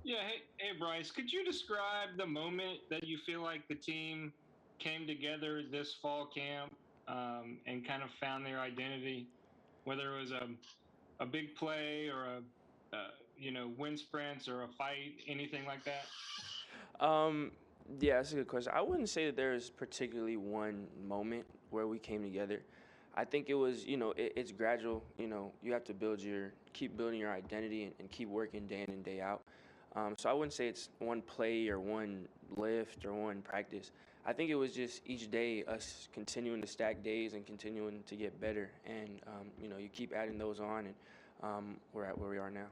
Yeah, hey Bryce, could you describe the moment that you feel like the team came together this fall camp and kind of found their identity, whether it was a big play or wind sprints or a fight, anything like that? Um, yeah, that's a good question. I wouldn't say that there's particularly one moment where we came together. I think it was, it's gradual. You have to keep building your identity and keep working day in and day out. So I wouldn't say it's one play or one lift or one practice. I think it was just each day us continuing to stack days and continuing to get better. And, you keep adding those on, and we're at where we are now.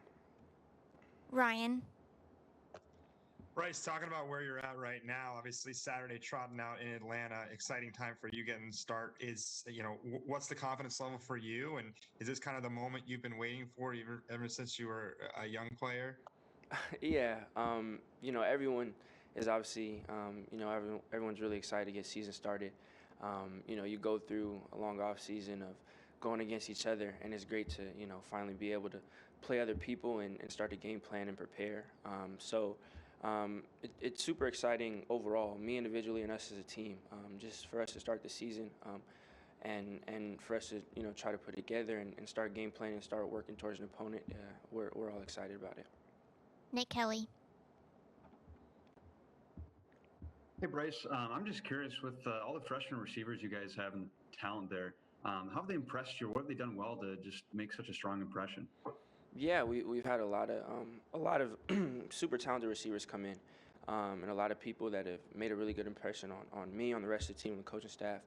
Ryan. Bryce, talking about where you're at right now, obviously Saturday trotting out in Atlanta, exciting time for you getting the start. What's the confidence level for you? And is this kind of the moment you've been waiting for ever since you were a young player? Yeah, everyone is obviously, everyone's really excited to get season started. You go through a long off season of going against each other, and it's great to, finally be able to play other people and start to game plan and prepare. It's super exciting overall, me individually and us as a team, just for us to start the season. And for us to try to put it together and start game planning and start working towards an opponent, we're all excited about it. Nick Kelly. Hey, Bryce, I'm just curious with all the freshman receivers you guys have and talent there, how have they impressed you? What have they done well to just make such a strong impression? Yeah, we've had a lot of super talented receivers come in, and a lot of people that have made a really good impression on me, on the rest of the team, and the coaching staff.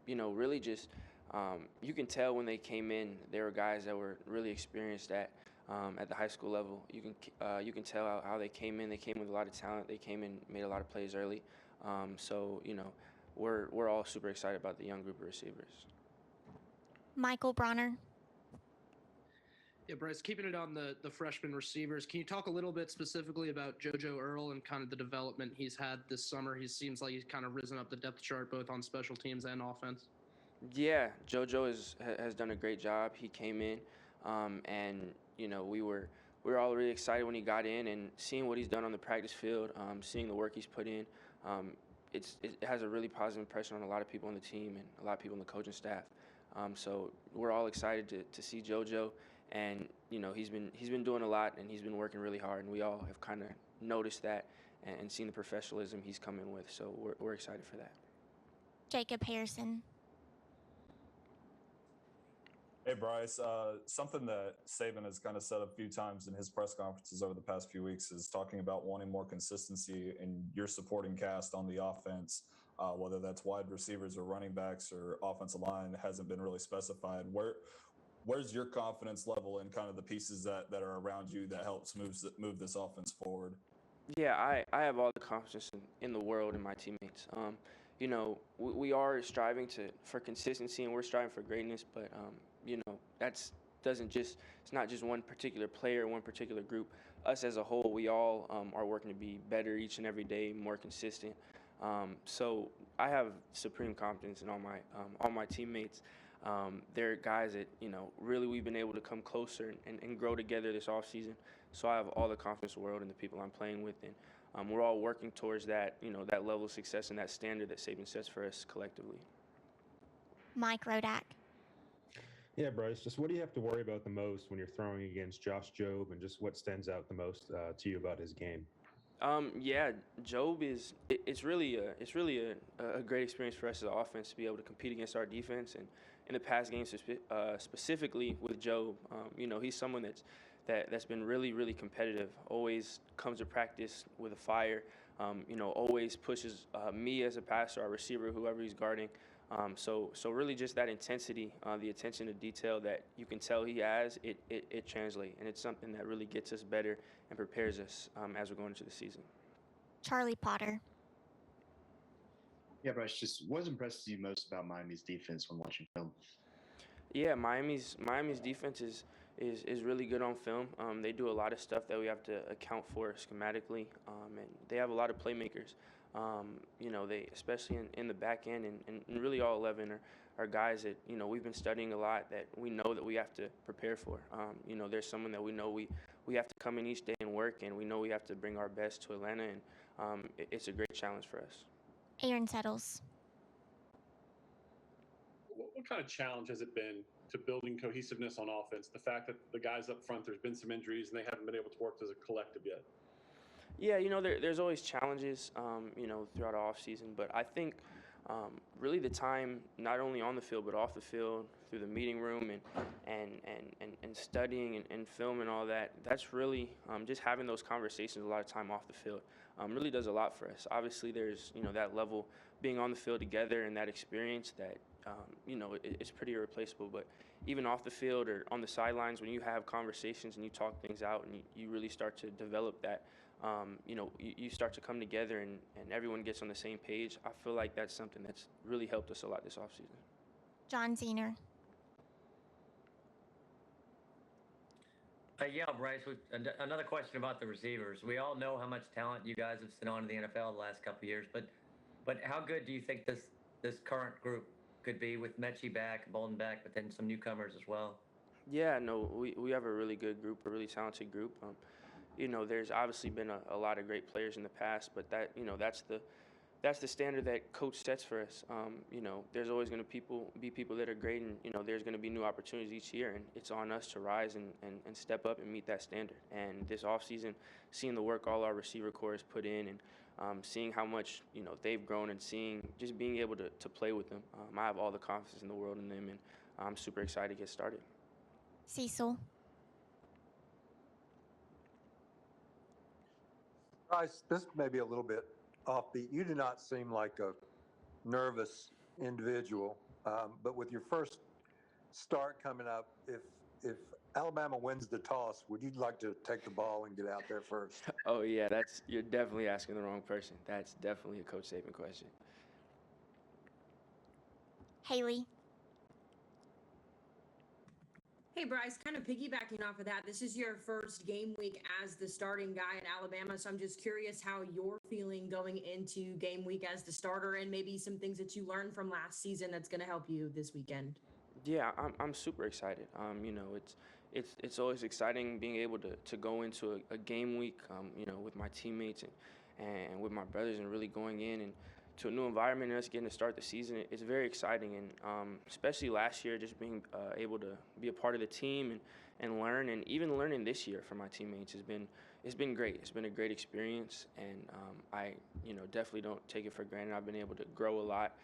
Really just you can tell when they came in, they were guys that were really experienced at the high school level. You can tell how they came in. They came with a lot of talent. They came in, made a lot of plays early. We're all super excited about the young group of receivers. Michael Bronner. Yeah, Bryce, keeping it on the freshman receivers, can you talk a little bit specifically about JoJo Earl and kind of the development he's had this summer? He seems like he's kind of risen up the depth chart both on special teams and offense. Yeah, JoJo has done a great job. He came in, and we were all really excited when he got in and seeing what he's done on the practice field, seeing the work he's put in. It has a really positive impression on a lot of people on the team and a lot of people on the coaching staff. So we're all excited to see JoJo, and he's been doing a lot and he's been working really hard, and we all have kind of noticed that and seen the professionalism he's come in with. So we're excited for that. Jacob Harrison. Hey, Bryce. Something that Saban has kind of said a few times in his press conferences over the past few weeks is talking about wanting more consistency in your supporting cast on the offense, whether that's wide receivers or running backs or offensive line hasn't been really specified. Where's your confidence level in kind of the pieces that are around you that helps move this offense forward? Yeah, I have all the confidence in the world in my teammates. We are striving for consistency and we're striving for greatness, but that's doesn't just it's not just one particular player, one particular group. Us as a whole, we all are working to be better each and every day, more consistent. So I have supreme confidence in all my teammates. They're guys that really we've been able to come closer and grow together this off season. So I have all the confidence in the world in the people I'm playing with, and we're all working towards that that level of success and that standard that Saban sets for us collectively. Mike Rodak. Yeah, Bryce, just what do you have to worry about the most when you're throwing against Josh Jobe, and just what stands out the most to you about his game? Yeah, Job it's really a great experience for us as an offense to be able to compete against our defense, and in the past games specifically with Job, he's someone that's been really competitive. Always comes to practice with a fire. Always pushes me as a passer, our receiver, whoever he's guarding. So really just that intensity, the attention to detail that you can tell he has, it translates, and it's something that really gets us better and prepares us as we're going into the season. Charlie Potter. Yeah, Bryce, just what impresses you most about Miami's defense when watching film? Yeah, Miami's defense is really good on film. They do a lot of stuff that we have to account for schematically, and they have a lot of playmakers. They especially in the back end and really all 11 are guys that, you know, we've been studying a lot that we know that we have to prepare for. You know, there's someone that we know we have to come in each day and work, and we know we have to bring our best to Atlanta, and it's a great challenge for us. Aaron Settles. What kind of challenge has it been to building cohesiveness on offense? The fact that the guys up front, there's been some injuries, and they haven't been able to work as a collective yet. Yeah, you know, there's always challenges, you know, throughout our offseason, but I think really the time, not only on the field, but off the field, through the meeting room and studying and film and all that, that's really just having those conversations a lot of time off the field really does a lot for us. Obviously, there's, you know, that level being on the field together and that experience that, you know, it's pretty irreplaceable, but even off the field or on the sidelines, when you have conversations and you talk things out and you really start to develop that, you know, you start to come together and everyone gets on the same page. I feel like that's something that's really helped us a lot this offseason. John Zener. Yeah, Bryce, another question about the receivers. We all know how much talent you guys have sent on to the NFL the last couple of years, but how good do you think this current group could be with Mechie back, Bolden back, but then some newcomers as well? Yeah, no, we have a really good group, a really talented group. You know, there's obviously been a lot of great players in the past, but that, you know, that's the standard that coach sets for us. You know, there's always going to be people that are great, and, you know, there's going to be new opportunities each year, and it's on us to rise and step up and meet that standard. And this offseason, seeing the work all our receiver corps has put in, and seeing how much, you know, they've grown, and just being able to play with them, I have all the confidence in the world in them, and I'm super excited to get started. Cecil. Bryce, this may be a little bit offbeat. You do not seem like a nervous individual, but with your first start coming up, if Alabama wins the toss, would you like to take the ball and get out there first? Oh yeah, you're definitely asking the wrong person. That's definitely a Coach Saban question. Haley. Hey, Bryce, kind of piggybacking off of that, this is your first game week as the starting guy at Alabama, so I'm just curious how you're feeling going into game week as the starter and maybe some things that you learned from last season that's going to help you this weekend. Yeah, I'm super excited. You know, it's always exciting being able to go into a game week, you know, with my teammates and with my brothers, and really going in and to a new environment and us getting to start the season. It's very exciting, and especially last year, just being able to be a part of the team and learn, and even learning this year from my teammates it's been great. It's been a great experience, and I, you know, definitely don't take it for granted. I've been able to grow a lot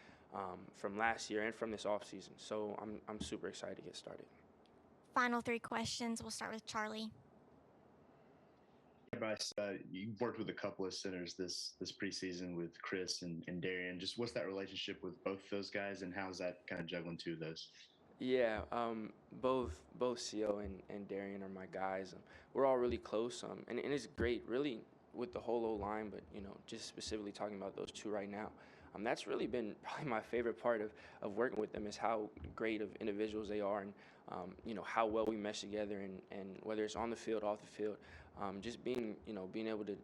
from last year and from this off season, so I'm super excited to get started. Final 3 questions. We'll start with Charlie. Bryce, you worked with a couple of centers this preseason with Chris and Darian. Just what's that relationship with both those guys, and how's that kind of juggling two of those? Yeah, both CO and Darian are my guys. We're all really close, and it's great, really, with the whole O-line, but, you know, just specifically talking about those two right now. That's really been probably my favorite part of working with them, is how great of individuals they are, and you know, how well we mesh together, and whether it's on the field, off the field, just being able to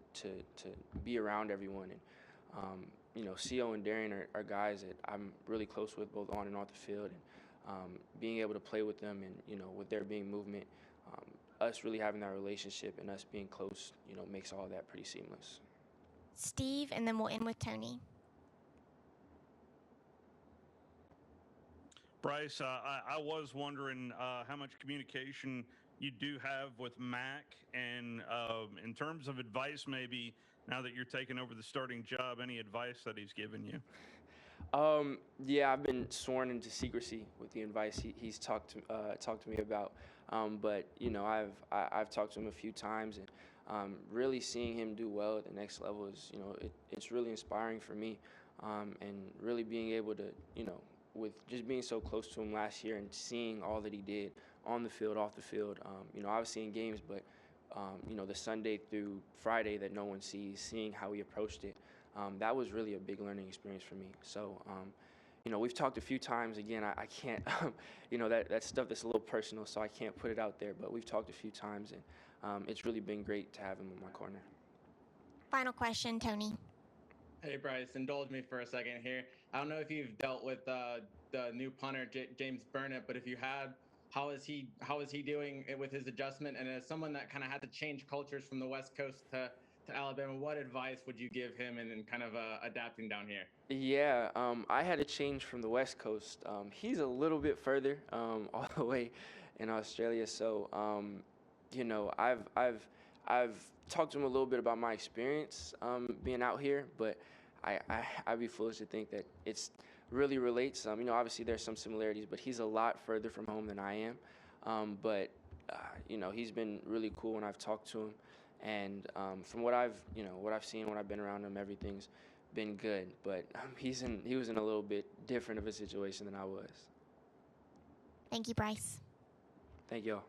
be around everyone. And you know, CO and Darian are guys that I'm really close with, both on and off the field, and being able to play with them, and, you know, with there being movement, us really having that relationship and us being close, you know, makes all that pretty seamless. Steve, and then we'll end with Tony. Bryce, I was wondering how much communication you do have with Mac, and in terms of advice, maybe now that you're taking over the starting job, any advice that he's given you? Yeah, I've been sworn into secrecy with the advice he's talked to me about. But, you know, I've talked to him a few times, and really seeing him do well at the next level is, you know, it's really inspiring for me, and really being able to, you know, with just being so close to him last year and seeing all that he did on the field, off the field, you know, obviously in games, but, you know, the Sunday through Friday that no one sees, seeing how he approached it, that was really a big learning experience for me. So, you know, we've talked a few times. Again, I can't, you know, that stuff that's a little personal, so I can't put it out there, but we've talked a few times, and it's really been great to have him in my corner. Final question, Tony. Hey, Bryce, indulge me for a second here. I don't know if you've dealt with the the new punter James Burnett, but if you had, how is he doing with his adjustment? And as someone that kind of had to change cultures from the West Coast to Alabama, what advice would you give him in kind of adapting down here? Yeah, I had to change from the West Coast. He's a little bit further, all the way in Australia. So, you know, I've talked to him a little bit about my experience being out here, but I'd be foolish to think that it's really relates. You know, obviously there's some similarities, but he's a lot further from home than I am. But you know, he's been really cool when I've talked to him, and from what I've seen when I've been around him, everything's been good. But he was in a little bit different of a situation than I was. Thank you, Bryce. Thank y'all.